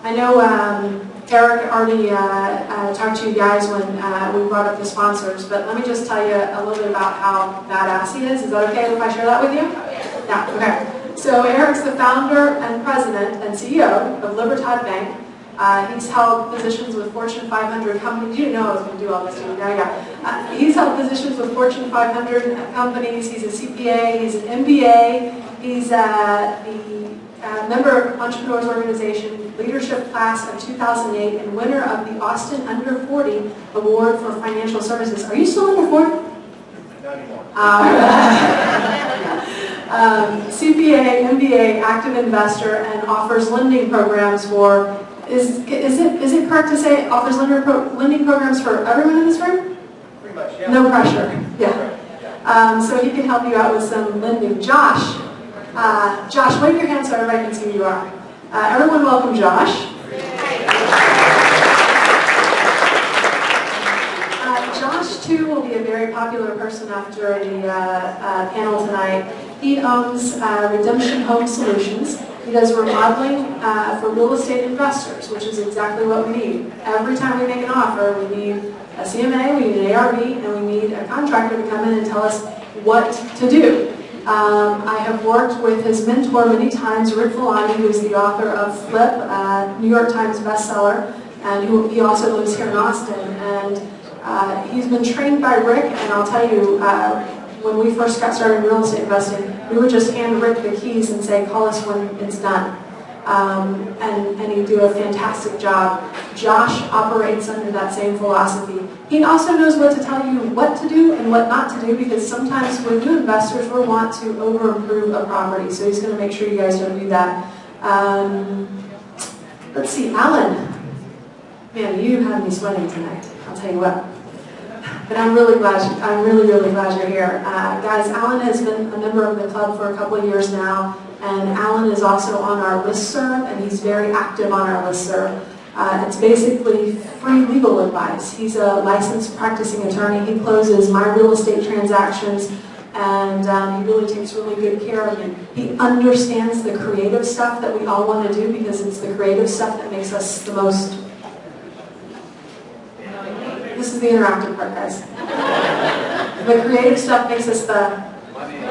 I know Eric already talked to you guys when we brought up the sponsors, but let me just tell you a little bit about how badass he is. Is that okay if I share that with you? Yeah, okay. So Eric's the founder and president and CEO of Libertad Bank. He's held positions with Fortune 500 companies. You didn't know I was going to do all this to you. Yeah. He's held positions with Fortune 500 companies. He's a CPA. He's an MBA. He's the member of Entrepreneurs Organization, leadership class of 2008, and winner of the Austin Under 40 Award for Financial Services. Are you still under 40? Not anymore. CPA, MBA, active investor, and offers lending programs for. Is it correct to say offers lending programs for everyone in this room? Pretty much, yeah. No pressure. Yeah. So he can help you out with some lending. Josh, wave your hand so everybody can see who you are. Everyone welcome Josh. Josh, too, will be a very popular person after the panel tonight. He owns Redemption Home Solutions. He does remodeling for real estate investors, which is exactly what we need. Every time we make an offer, we need a CMA, we need an ARV, and we need a contractor to come in and tell us what to do. I have worked with his mentor many times, Rick Villani, who is the author of Flip, New York Times bestseller, and he also lives here in Austin. And he's been trained by Rick, and I'll tell you, when we first got started in real estate investing, we would just hand Rick the keys and say, call us when it's done. And he'd do a fantastic job. Josh operates under that same philosophy. He also knows what to tell you what to do and what not to do, because sometimes when new investors will want to over-improve a property. So he's going to make sure you guys don't do that. Let's see, Alan. Man, you have me sweating tonight, I'll tell you what. But I'm really really glad you're here. Guys, Alan has been a member of the club for a couple of years now, and Alan is also on our listserv, and he's very active on our listserv. It's basically free legal advice. He's a licensed practicing attorney. He closes my real estate transactions, and he really takes really good care of me. He understands the creative stuff that we all want to do, because it's the creative stuff that makes us the most. This is the interactive part, guys. The creative stuff makes us the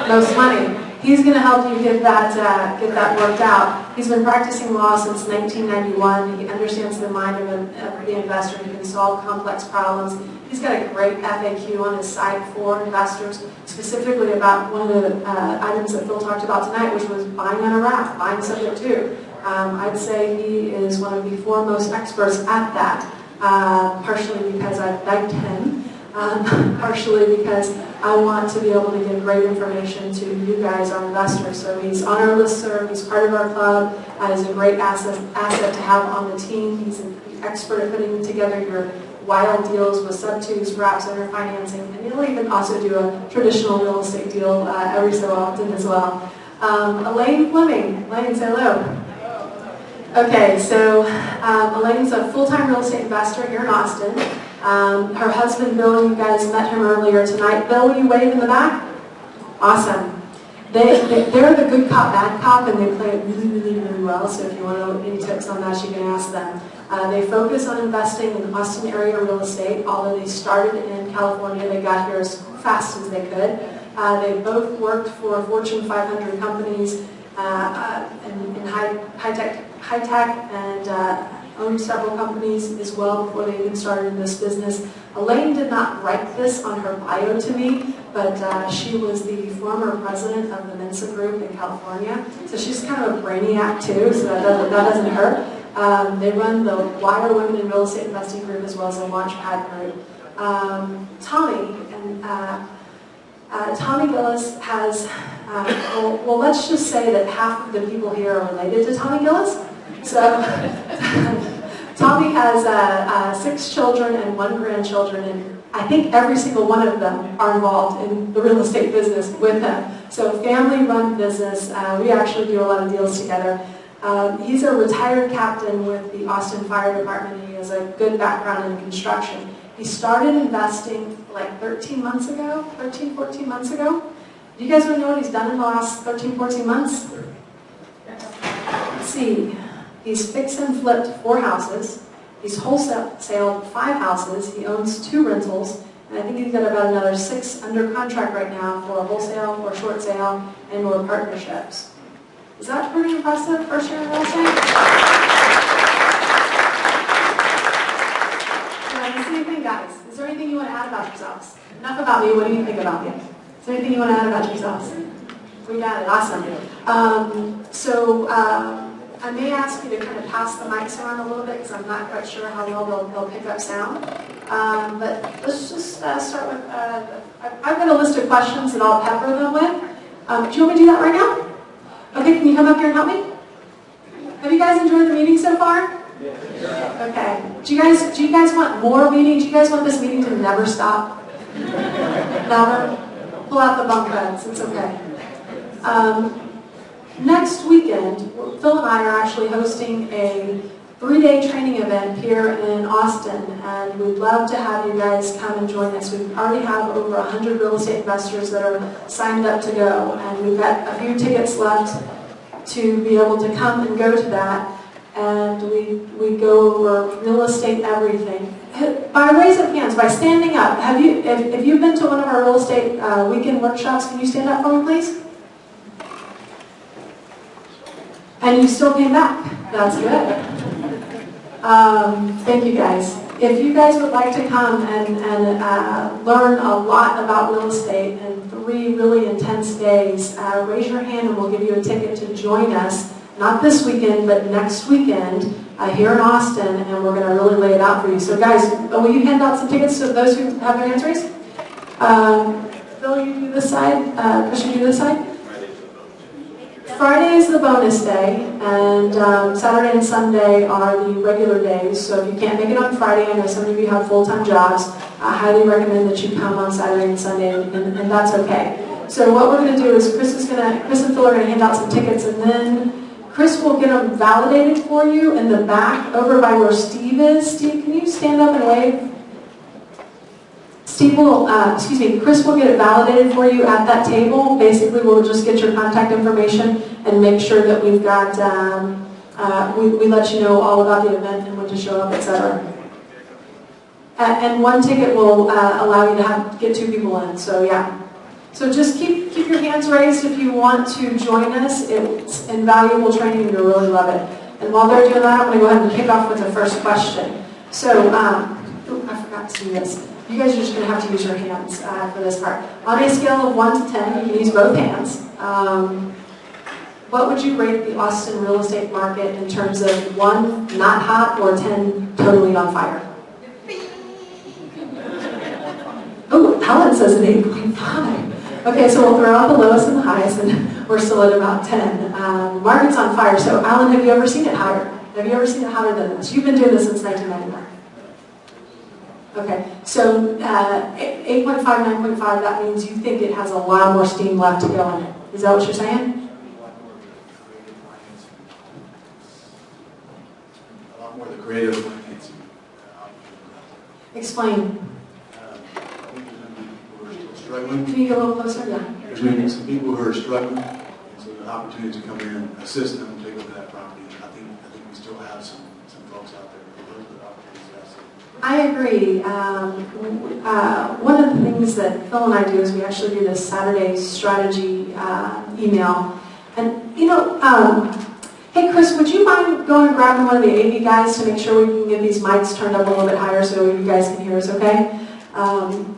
most money. He's going to help you get that worked out. He's been practicing law since 1991. He understands the mind of the investor. He can solve complex problems. He's got a great FAQ on his site for investors, specifically about one of the items that Phil talked about tonight, which was buying on a raft, buying subject to. I'd say he is one of the foremost experts at that. Partially because I've begged him, partially because I want to be able to give great information to you guys, our investors. So he's on our listserv, he's part of our club, he's a great asset to have on the team. He's an expert at putting together your wild deals with sub-twos, wraps, under financing, and he'll even also do a traditional real estate deal every so often as well. Elaine Fleming. Elaine, say hello. Okay, so Elaine's a full-time real estate investor here in Austin. Her husband, Bill, you guys met him earlier tonight. Bill, will you wave in the back? Awesome. They're the good cop, bad cop, and they play it really well, so if you want to know any tips on that, you can ask them. They focus on investing in Austin area real estate, although they started in California. They got here as fast as they could. They both worked for Fortune 500 companies in high tech, and owned several companies as well before they even started in this business. Elaine did not write this on her bio to me, but she was the former president of the Mensa Group in California, so she's kind of a brainiac too, so that doesn't hurt. They run the Wire Women in Real Estate Investing Group as well as the Launchpad Group. Tommy Gillis has, well, let's just say that half of the people here are related to Tommy Gillis. So Tommy has 6 children and 1 grandchildren, and I think every single one of them are involved in the real estate business with him. So family-run business. We actually do a lot of deals together. He's a retired captain with the Austin Fire Department, and he has a good background in construction. He started investing like 13, 14 months ago. Do you guys want to know what he's done in the last 13, 14 months? Let's see. He's fixed and flipped 4 houses. He's wholesaled 5 houses. He owns 2 rentals. And I think he's got about another 6 under contract right now for wholesale, or short sale, and or partnerships. Is that pretty impressive for sharing real estate? Same thing, guys. Is there anything you want to add about yourselves? Enough about me. What do you think about me? Is there anything you want to add about yourselves? We got it. Awesome. I may ask you to kind of pass the mics around a little bit because I'm not quite sure how well they'll pick up sound. But let's just start with, I've got a list of questions that I'll pepper them with. Do you want me to do that right now? Okay, can you come up here and help me? Have you guys enjoyed the meeting so far? Okay. Do you guys want more meetings? Do you guys want this meeting to never stop? Never? Pull out the bunk beds. It's okay. Next weekend, Phil and I are actually hosting a 3-day training event here in Austin, and we'd love to have you guys come and join us. We already have over 100 real estate investors that are signed up to go, and we've got a few tickets left to be able to come and go to that. And we go over real estate everything. By raise of hands, by standing up, if you've been to one of our real estate weekend workshops, can you stand up for me, please? And you still came back. That's good. Thank you guys. If you guys would like to come and learn a lot about real estate in 3 really intense days, raise your hand and we'll give you a ticket to join us. Not this weekend, but next weekend here in Austin, and we're going to really lay it out for you. So guys, will you hand out some tickets to those who have their hands raised? Phil, you do this side. Christian, you do this side. Friday is the bonus day, and Saturday and Sunday are the regular days. So if you can't make it on Friday, I know some of you have full-time jobs, I highly recommend that you come on Saturday and Sunday, and that's okay. So what we're going to do is Chris and Phil are going to hand out some tickets, and then Chris will get them validated for you in the back over by where Steve is. Steve, can you stand up and wave? Chris will get it validated for you at that table. Basically, we'll just get your contact information and make sure that we've got, we let you know all about the event and when to show up, etc. And 1 ticket will allow you to get 2 people in, so yeah. So just keep your hands raised if you want to join us. It's invaluable training and you'll really love it. And while they're doing that, I'm going to go ahead and kick off with the first question. So, I forgot to do this. You guys are just going to have to use your hands for this part. On a scale of 1 to 10, you can use both hands. What would you rate the Austin real estate market in terms of 1, not hot, or 10, totally on fire? Oh, Helen says an 8.5. Okay, so we'll throw out the lowest and the highest, and we're still at about 10. Market's on fire. So, Alan, have you ever seen it higher? Have you ever seen it hotter than this? You've been doing this since 1991. Okay, so 8.5, 9.5, that means you think it has a lot more steam left to go in it. Is that what you're saying? A lot more the creative financing. Explain. Struggling. Can you get a little closer? Yeah. There's going to be some people who are struggling, and so the opportunity to come in, assist them, take over that property. I think we still have some folks out there who are good opportunities. I agree. One of the things that Phil and I do is we actually do this Saturday strategy email. And, hey Chris, would you mind going and grabbing one of the AV guys to make sure we can get these mics turned up a little bit higher so you guys can hear us okay?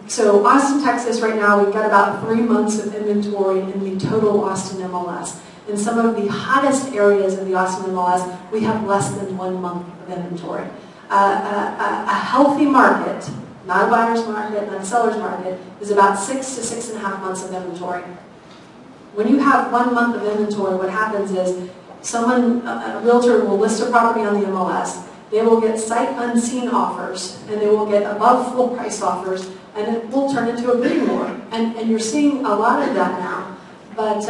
So Austin, Texas, right now we've got about 3 months of inventory in the total Austin MLS. In some of the hottest areas of the Austin MLS, we have less than 1 month of inventory. A healthy market, not a buyer's market, not a seller's market, is about 6 to 6.5 months of inventory. When you have 1 month of inventory, what happens is a realtor will list a property on the MLS. They will get sight unseen offers, and they will get above full price offers, and it will turn into a bidding war. And you're seeing a lot of that now. But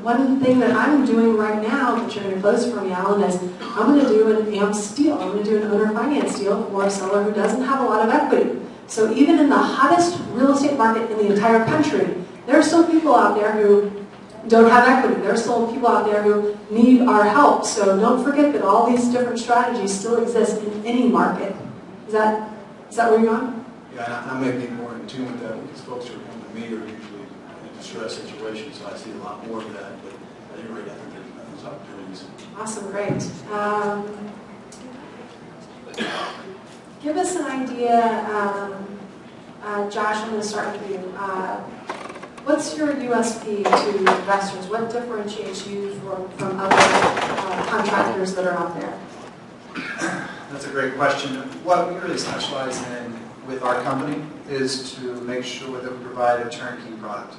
one thing that I'm doing right now, that you're going to close for me, Alan, is I'm going to do an AMPS deal. I'm going to do an owner finance deal for a seller who doesn't have a lot of equity. So even in the hottest real estate market in the entire country, there are still people out there who don't have equity. There's still people out there who need our help. So don't forget that all these different strategies still exist in any market. Is that where you're going? Yeah, and I may be more in tune with that because folks who are coming to me are usually in a distressed situation, so I see a lot more of that. But at any rate, I think there's opportunities. Awesome, great. Give us an idea, Josh, I'm going to start with you. What's your USP to investors? What differentiates you from other contractors that are out there? That's a great question. What we really specialize in with our company is to make sure that we provide a turnkey product.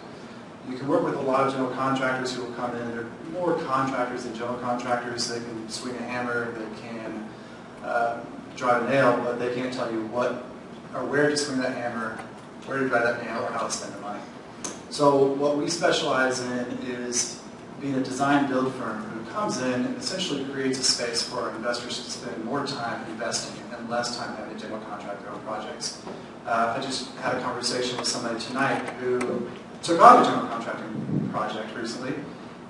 You can work with a lot of general contractors who will come in. They're more contractors than general contractors. They can swing a hammer, they can drive a nail, but they can't tell you what or where to swing that hammer, where to drive that nail, or how to spend the money. So what we specialize in is being a design build firm who comes in and essentially creates a space for our investors to spend more time investing and less time having a general contractor on projects. I just had a conversation with somebody tonight who took on a general contracting project recently,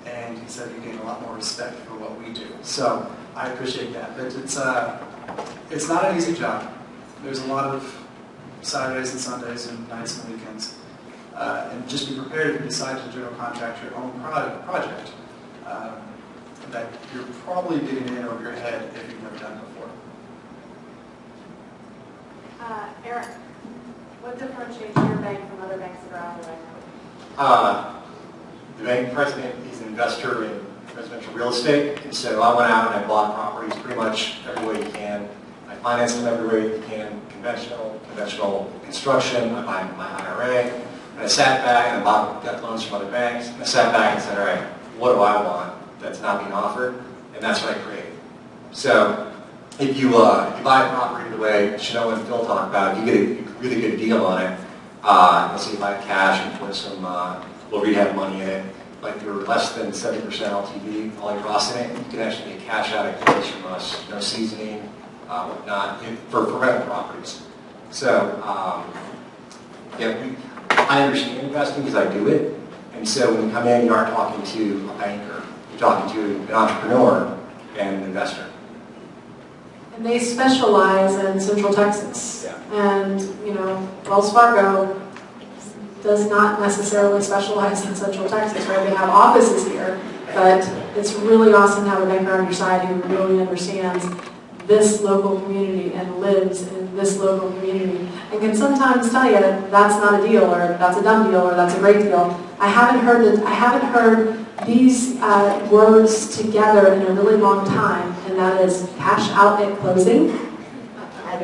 and he said he gained a lot more respect for what we do. So I appreciate that. But it's not an easy job. There's a lot of Saturdays and Sundays and nights and weekends. And just be prepared if you decide to general contract your own project that you're probably getting in over your head if you've never done it before. Eric, what differentiates your bank from other banks that are out there right now? The bank president is an investor in residential real estate, and so I went out and I bought properties pretty much every way you can. I financed them every way you can, conventional construction, I buy my IRA, and I sat back and I got loans from other banks, and I sat back and said, all right, what do I want that's not being offered? And that's what I created. So if you buy a property the way Chanel and Phil talked about, you get a really good deal on it. Let's say you buy cash and put some little rehab money in it, but you're less than 70% LTV, all you're costing it, you can actually get cash out of case from us, no seasoning, whatnot, for rental properties. So, yeah, I understand investing because I do it, and so when you come in, you aren't talking to a banker, you're talking to an entrepreneur and an investor. And they specialize in Central Texas. Yeah. And, you know, Wells Fargo does not necessarily specialize in Central Texas, right? They have offices here, but it's really awesome to have a banker on your side who really understands this local community and lives in this local community and can sometimes tell you that's not a deal, or that's a dumb deal, or that's a great deal. I haven't heard these words together in a really long time, and that is cash out at closing.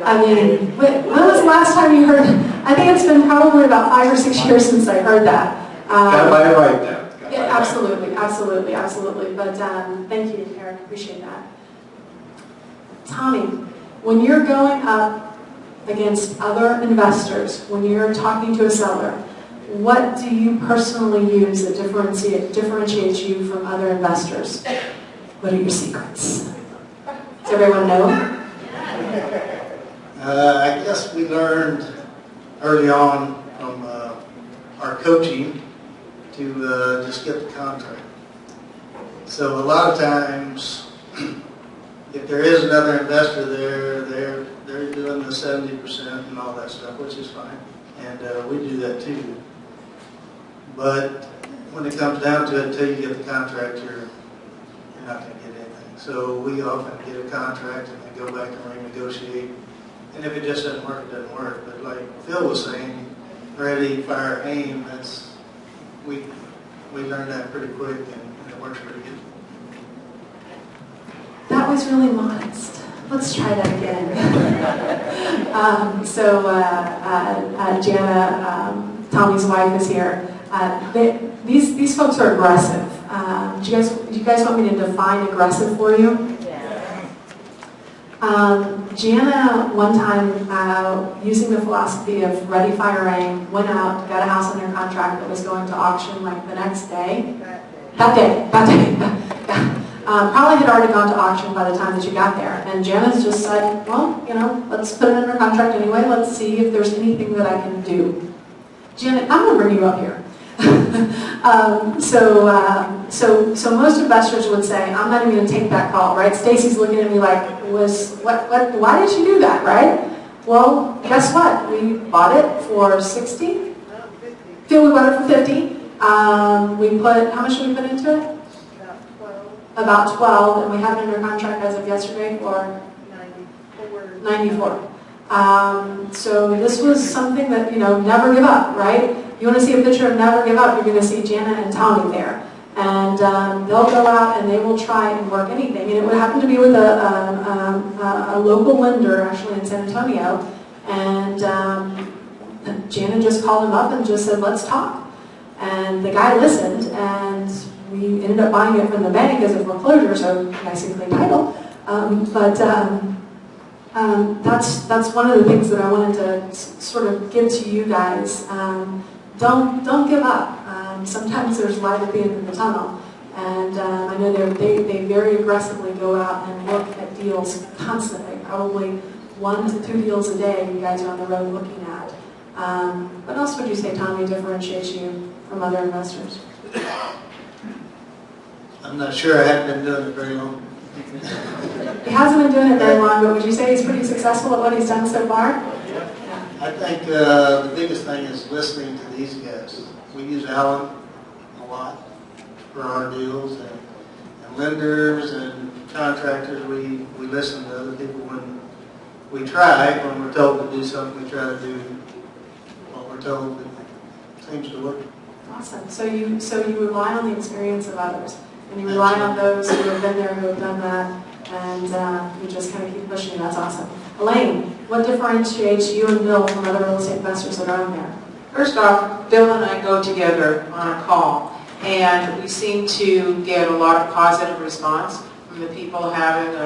I mean, when was the last time you heard? I think it's been probably about 5 or 6 years since I heard that. Got my right now. Yeah, absolutely. But thank you, Eric. Appreciate that. Tommy, when you're going up against other investors, when you're talking to a seller, what do you personally use that differentiates you from other investors? What are your secrets? Does everyone know? I guess we learned early on from our coaching to just get the contract. So a lot of times, if there is another investor there, they're doing the 70% and all that stuff, which is fine, and we do that too. But when it comes down to it, until you get the contract, you're not going to get anything. So we often get a contract and then go back and renegotiate. And if it just doesn't work, it doesn't work. But like Phil was saying, ready, fire, aim, we learned that pretty quick, and it works pretty good. That was really modest. Let's try that again. Jana, Tommy's wife, is here. These folks are aggressive. Do you guys want me to define aggressive for you? Jana, one time, using the philosophy of ready, fire, aim, went out, got a house under contract that was going to auction like the next day. That day. Probably had already gone to auction by the time that you got there. And Jana's just said, well, you know, let's put it under contract anyway. Let's see if there's anything that I can do. Janet, I'm going to bring you up here. So most investors would say, I'm not even going to take that call, right? Stacy's looking at me like, why did you do that, right? Well, guess what? We bought it for 60. We bought it for 50. How much did we put into it? About 12, and we have it under contract as of yesterday for 94. So this was something that, never give up, right? You want to see a picture of never give up, you're going to see Jana and Tony there. And they'll go out and they will try and work anything. And it would happen to be with a local lender, actually in San Antonio. And Jana just called him up and just said, let's talk. And the guy listened, and we ended up buying it from the bank as a foreclosure, so nice and clean title. That's one of the things that I wanted to sort of give to you guys. Don't give up. Sometimes there's light at the end of the tunnel, and I know they very aggressively go out and look at deals constantly. Probably 1 to 2 deals a day you guys are on the road looking at. What else would you say, Tommy, differentiates you from other investors? I'm not sure. I haven't been doing it very long. He hasn't been doing it very long, but would you say he's pretty successful at what he's done so far? Yeah. I think the biggest thing is listening to these guys. We use Alan a lot for our deals, and lenders and contractors. We listen to other people when we try. When we're told to do something, we try to do what we're told. It seems to work. Awesome. So you rely on the experience of others. And you rely on those who have been there, who have done that, and you just kind of keep pushing. That's awesome. Elaine, what differentiates you and Bill from other real estate investors that are on there? First off, Bill and I go together on a call, and we seem to get a lot of positive response from the people having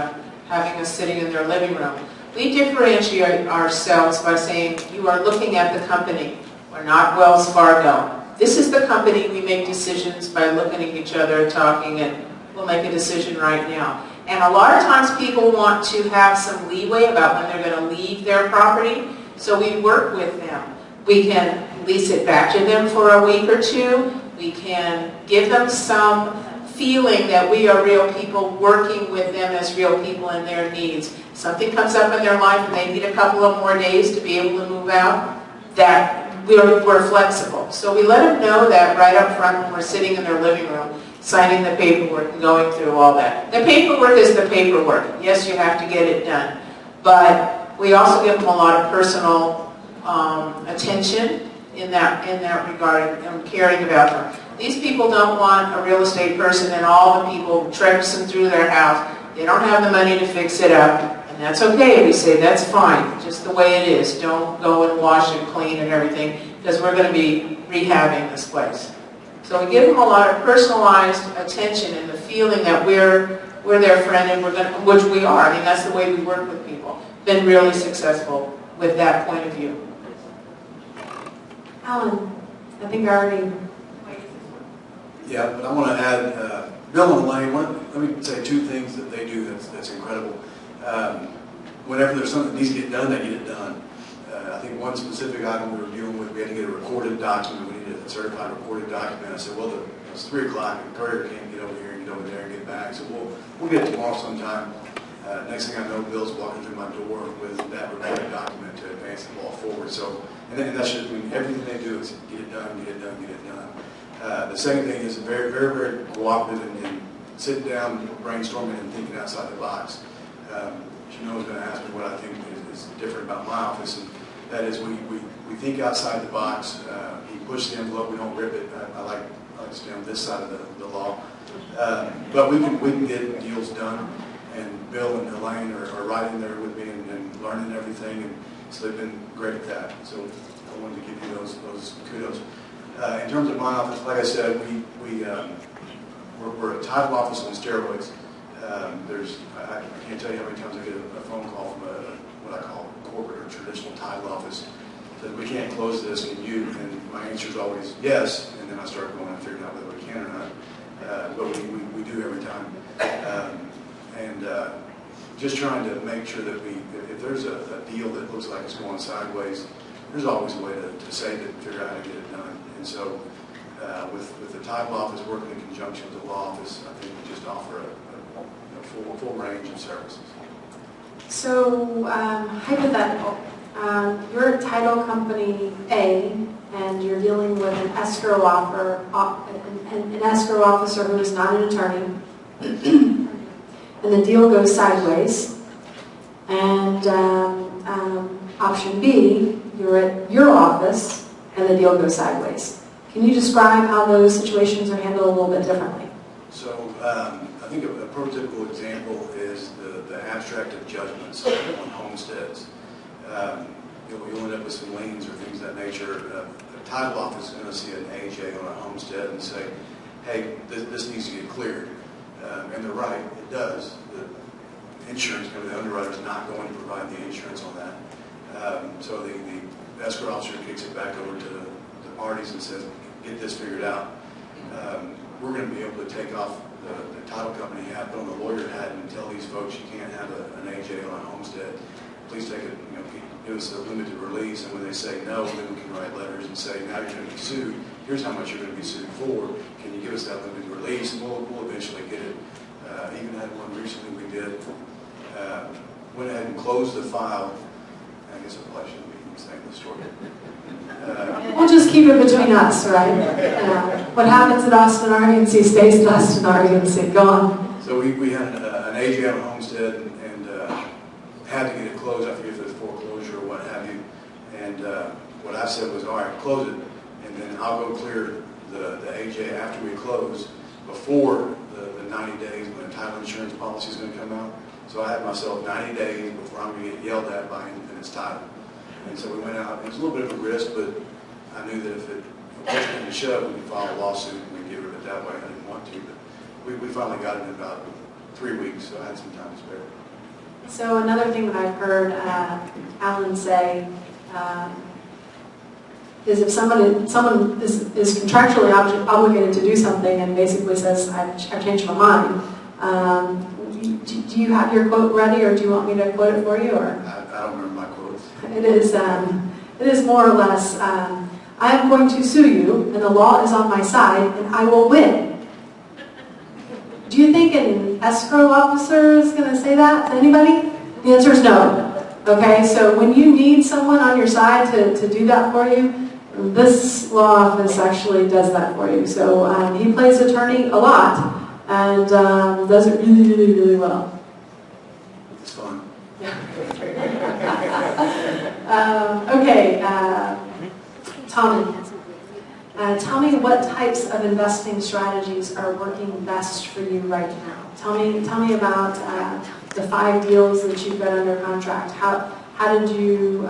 us sitting in their living room. We differentiate ourselves by saying, you are looking at the company. We're not Wells Fargo. This is the company. We make decisions by looking at each other, talking, and we'll make a decision right now. And a lot of times people want to have some leeway about when they're going to leave their property, so we work with them. We can lease it back to them for a week or two. We can give them some feeling that we are real people working with them as real people in their needs. Something comes up in their life and they need a couple of more days to be able to move out, that we're flexible. So we let them know that right up front when we're sitting in their living room, signing the paperwork and going through all that. The paperwork is the paperwork. Yes, you have to get it done. But we also give them a lot of personal attention in that regard and caring about them. These people don't want a real estate person and all the people traipsing through their house. They don't have the money to fix it up. And that's okay, we say, that's fine, just the way it is. Don't go and wash and clean and everything, because we're going to be rehabbing this place. So we give them a lot of personalized attention and the feeling that we're their friend, and which we are. I mean, that's the way we work with people. Been really successful with that point of view. Alan, I think I already... Yeah, but I want to add, Bill and Elaine, let me say 2 things that they do that's incredible. Whenever there's something that needs to get done, they get it done. I think one specific item we were dealing with, we had to get a recorded document. We needed a certified recorded document. I said, well, it's 3 o'clock, and the courier can't get over here and get over there and get back. So we'll get it tomorrow sometime. Next thing I know, Bill's walking through my door with that recorded document to advance the ball forward. So, and that's just, I mean, everything they do is get it done, get it done, get it done. The second thing is very, very, very cooperative and sitting down, brainstorming, and thinking outside the box. Janelle was going to ask me what I think is different about my office, and that is we think outside the box. We push the envelope, we don't rip it. I like to stay on this side of the law. But we can get deals done, and Bill and Elaine are right in there with me and learning everything, and so they've been great at that. So I wanted to give you those kudos. In terms of my office, like I said, we're a title office on steroids. I can't tell you how many times I get a phone call from what I call corporate or traditional title office that we can't close this, and my answer is always yes, and then I start going and figuring out whether we can or not. But we do every time. Just trying to make sure that if there's a deal that looks like it's going sideways, there's always a way to save it and figure out how to get it done. And so With the title office working in conjunction with the law office, I think we just offer a full range of services. So, hypothetical, you're a title company A, and you're dealing with an escrow an escrow officer who is not an attorney, and the deal goes sideways. And option B, you're at your office, and the deal goes sideways. Can you describe how those situations are handled a little bit differently? So I think a prototypical example is the abstract of judgments on homesteads. You'll end up with some liens or things of that nature. The title office is going to see an AJ on a homestead and say, hey, this needs to get cleared. And they're right, it does. The insurance company, the underwriter, is not going to provide the insurance on that. So the escrow officer kicks it back over to the parties and says, get this figured out. We're going to be able to take off the title company hat, put on the lawyer hat, and tell these folks you can't have an AJ on a homestead. Please take it, give us a limited release. And when they say no, then we can write letters and say, now you're going to be sued. Here's how much you're going to be sued for. Can you give us that limited release? And we'll eventually get it. Even had one recently we did. Went ahead and closed the file. I guess I probably shouldn't be saying this story. We'll just keep it between us, right? What happens at Austin REMC stays at Austin REMC. Go on. So we had an AJ on a homestead and had to get it closed. I forget if it was foreclosure or what have you. And what I said was, all right, close it, and then I'll go clear the AJ after we close, before the 90 days when the title insurance policy is going to come out. So I had myself 90 days before I'm going to get yelled at by him and his title. And so we went out. It was a little bit of a risk, but I knew that if it wasn't going to shove, we could file a lawsuit and we'd get rid of it that way. I didn't want to, but we finally got it in about 3 weeks, so I had some time to spare. So another thing that I've heard Alan say is if someone is contractually obligated to do something and basically says, I've changed my mind, do you have your quote ready, or do you want me to quote it for you? Or I don't remember my quotes. It is more or less, I am going to sue you, and the law is on my side, and I will win. Do you think an escrow officer is going to say that to anybody? The answer is no. Okay, so when you need someone on your side to do that for you, this law office actually does that for you. So he plays attorney a lot and does it really, really, really well. It's fun. Okay, Tommy. Tell me what types of investing strategies are working best for you right now. Tell me about the 5 deals that you've got under contract. How did you?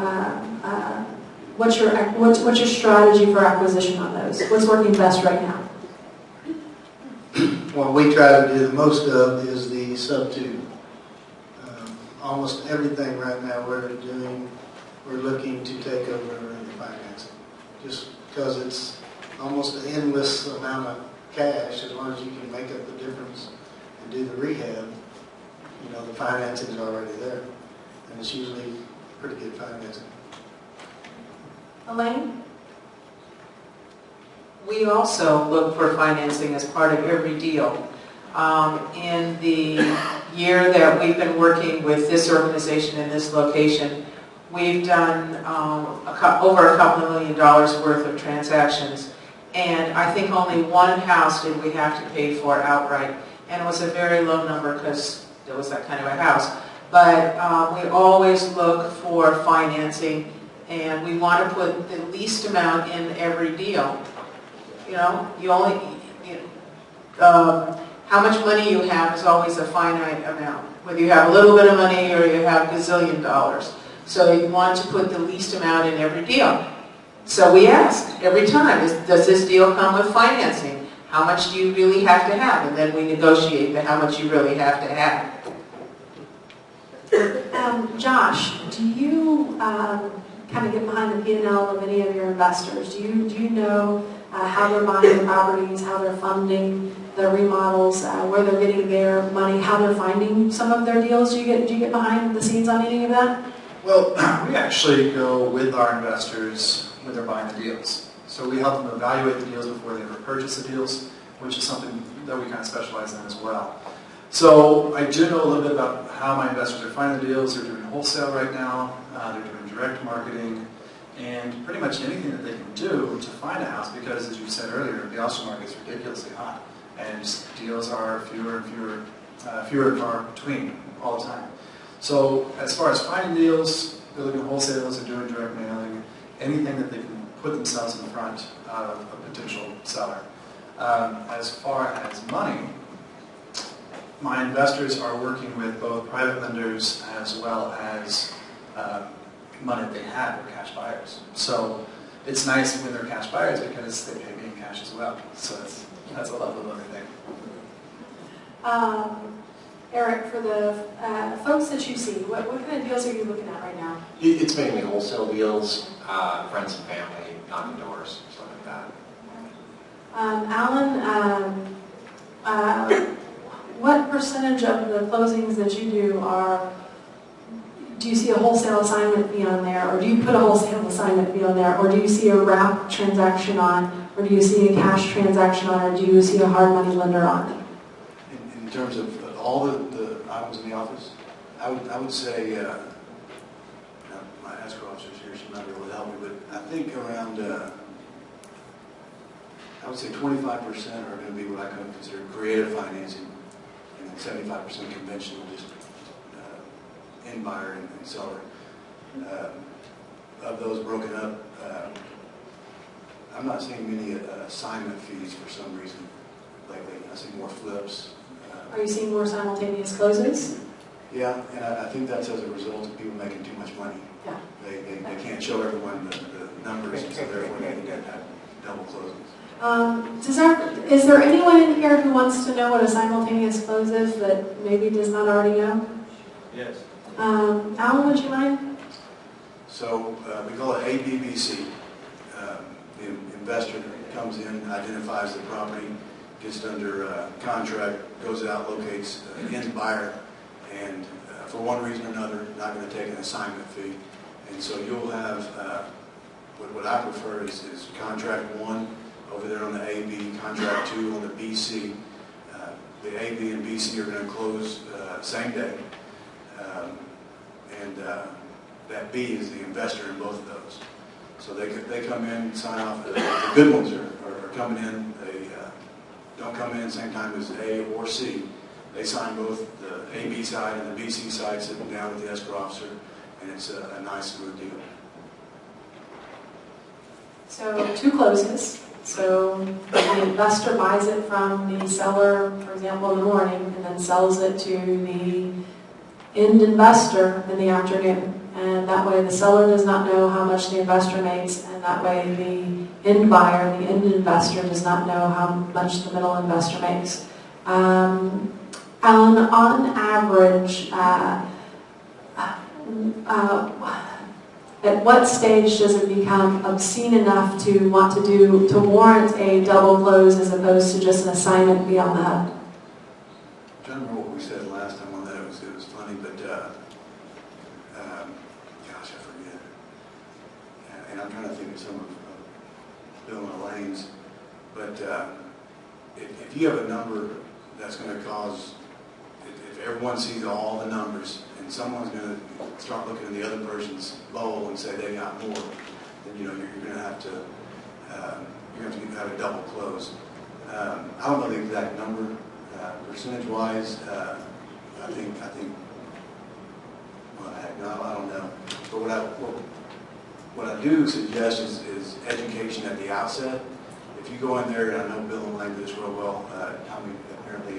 What's your strategy for acquisition on those? What's working best right now? What we try to do the most of is the sub-2. Almost everything right now we're looking to take over the financing, just because it's almost an endless amount of cash. As long as you can make up the difference and do the rehab, the financing is already there, and it's usually pretty good financing. Elaine? We also look for financing as part of every deal. In the year that we've been working with this organization in this location, we've done over a couple of $1 million worth of transactions, and I think only one house did we have to pay for outright, and it was a very low number because it was that kind of a house. But we always look for financing, and we want to put the least amount in every deal. How much money you have is always a finite amount, whether you have a little bit of money or you have gazillion dollars. So you want to put the least amount in every deal. So we ask every time, does this deal come with financing? How much do you really have to have? And then we negotiate how much you really have to have. Josh, do you kind of get behind the P&L of any of your investors? Do you know how they're buying the properties, how they're funding their remodels, where they're getting their money, how they're finding some of their deals? Do you get behind the scenes on any of that? Well, we actually go with our investors when they're buying the deals. So we help them evaluate the deals before they ever purchase the deals, which is something that we kind of specialize in as well. So I do know a little bit about how my investors are finding the deals. They're doing wholesale right now. They're doing direct marketing. And pretty much anything that they can do to find a house, because as you said earlier, the auction market is ridiculously hot. And deals are fewer and far between all the time. So as far as finding deals, they're looking at wholesalers, they're doing direct mailing, anything that they can put themselves in front of a potential seller. As far as money, my investors are working with both private lenders as well as money that they have, or cash buyers. So it's nice when they're cash buyers because they pay me in cash as well. So that's a lovely thing. Eric, for the folks that you see, what kind of deals are you looking at right now? It's mainly wholesale deals, friends and family, knocking doors, stuff like that. Alan, what percentage of the closings that you do you see a wholesale assignment fee on there, or do you put a wholesale assignment fee on there, or do you see a wrap transaction on, or do you see a cash transaction on, or do you see a hard money lender on? In terms of all the items in the office, I would say, my escrow officer's here, she might be able to help me, but I think around, I would say 25% are going to be what I consider creative financing, and then 75% conventional, just end buyer and seller. Of those broken up, I'm not seeing many assignment fees for some reason lately. I see more flips. Are you seeing more simultaneous closes? Yeah, and I think that's as a result of people making too much money. Yeah. They can't show everyone the numbers, and so therefore they get double closings. Is there anyone in here who wants to know what a simultaneous close is that maybe does not already know? Yes. Alan, would you mind? So we call it ABBC. The investor comes in, identifies the property, gets under contract, goes out, locates an end buyer, and for one reason or another, not going to take an assignment fee. And so you'll have, what I prefer is contract 1 over there on the AB, contract 2 on the BC. The AB and BC are going to close same day. And that B is the investor in both of those. So they come in, sign off. The good ones are coming in. They don't come in same time as A or C. They sign both the AB side and the BC side, sitting down with the escrow officer, and it's a nice, smooth deal. So 2 closes. So the investor buys it from the seller, for example, in the morning, and then sells it to the end investor in the afternoon. And that way the seller does not know how much the investor makes, and that way the end buyer, the end investor, does not know how much the middle investor makes. Alan, on average, at what stage does it become obscene enough to want to warrant a double close as opposed to just an assignment fee on the HUD? I'm trying to remember what we said last time on that. It was funny, but gosh, I forget. And I'm trying to think of some of Bill and Elaine's. But if you have a number that's going to cause, if everyone sees all the numbers, and someone's going to start looking at the other person's bowl and say they got more, then you're going to have to have a double close. I don't know the exact number. Percentage-wise, I think. Well, heck, no, I don't know. But what I do suggest is education at the outset. If you go in there, and I know Bill and Lane do this real well. Apparently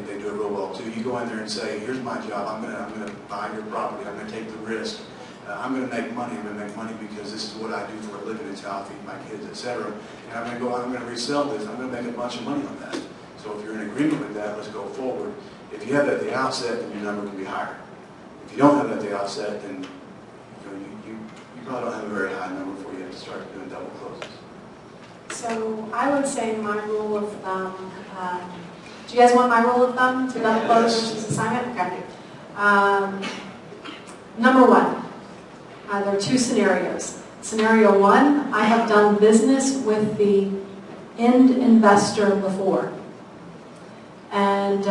they do it real well too. You go in there and say, "Here's my job. I'm going to buy your property. I'm going to take the risk. I'm going to make money. I'm going to make money because this is what I do for a living. It's how I feed my kids, etc. And I'm going to go out. I'm going to resell this. I'm going to make a bunch of money on that." So if you're in agreement with that, let's go forward. If you have that at the outset, then your number can be higher. If you don't have that at the outset, then you probably don't have a very high number before you have to start doing double closes. So I would say my rule of thumb, do you guys want my rule of thumb to double close versus assignment? Okay. Number 1, there are 2 scenarios. Scenario one, I have done business with the end investor before. And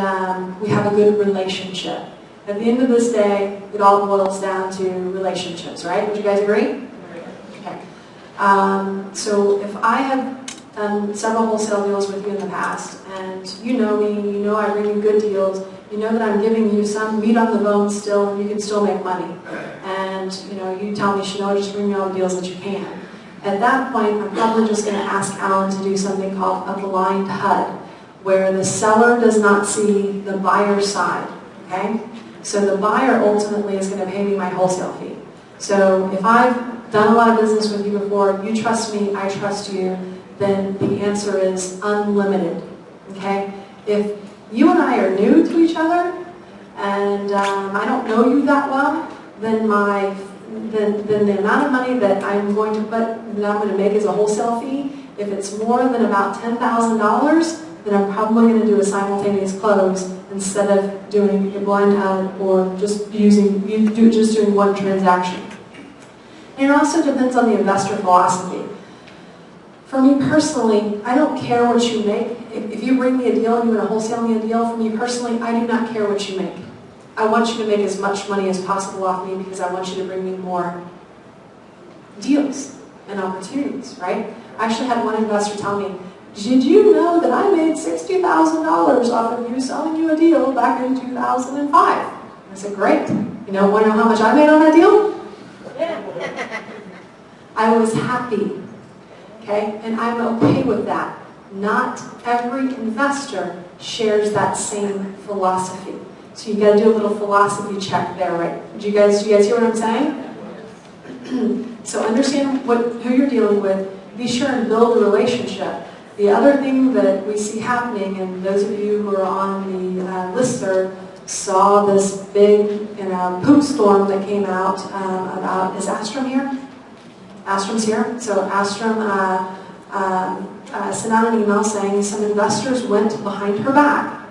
we have a good relationship. At the end of this day, it all boils down to relationships, right? Would you guys agree? Okay. So if I have done several wholesale deals with you in the past, and you know me, you know I bring you good deals, you know that I'm giving you some meat on the bone still, and you can still make money. And you tell me, Chanel, just bring me all the deals that you can. At that point, I'm probably just going to ask Alan to do something called a blind HUD, where the seller does not see the buyer's side, okay? So the buyer ultimately is going to pay me my wholesale fee. So if I've done a lot of business with you before, you trust me, I trust you, then the answer is unlimited, okay? If you and I are new to each other, and I don't know you that well, then the amount of money that I'm going to make as a wholesale fee, if it's more than about $10,000, then I'm probably going to do a simultaneous close instead of doing a blind HUD or just doing one transaction. And it also depends on the investor philosophy. For me personally, I don't care what you make. If you bring me a deal and you want to wholesale me a deal, for me personally, I do not care what you make. I want you to make as much money as possible off me because I want you to bring me more deals and opportunities, right? I actually had one investor tell me, did you know that I made $60,000 off of you selling you a deal back in 2005? I said, great. Want to know how much I made on that deal? I was happy, okay? And I'm okay with that. Not every investor shares that same philosophy. So you got to do a little philosophy check there, right? Do you guys hear what I'm saying? So understand who you're dealing with. Be sure and build a relationship. The other thing that we see happening, and those of you who are on the listserv saw this big poop storm that came out about, is Astrom here? Astrom's here. So Astrom sent out an email saying some investors went behind her back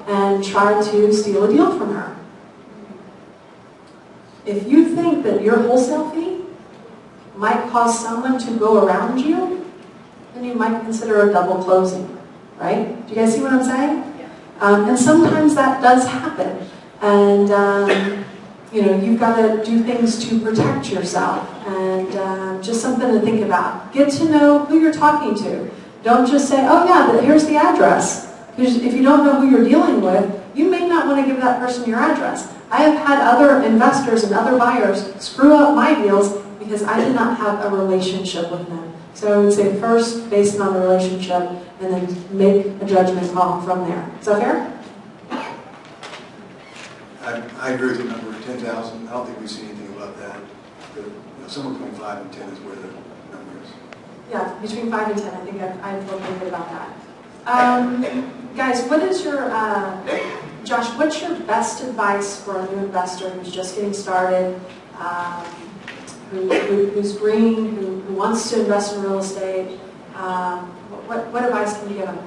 and tried to steal a deal from her. If you think that your wholesale fee might cause someone to go around you, then you might consider a double closing, right? Do you guys see what I'm saying? Yeah. And sometimes that does happen. And, you've got to do things to protect yourself. And just something to think about. Get to know who you're talking to. Don't just say, oh yeah, here's the address. Because if you don't know who you're dealing with, you may not want to give that person your address. I have had other investors and other buyers screw up my deals because I did not have a relationship with them. So I would say first, based on the relationship, and then make a judgment call from there. Is that fair? I agree with the number of 10,000. I don't think we see anything about that. But, somewhere between 5 and 10 is where the number is. Yeah, between 5 and 10. I think I feel pretty good about that. Guys, what is your, Josh, what's your best advice for a new investor who's just getting started, who's green, who wants to invest in real estate? What advice can you give them?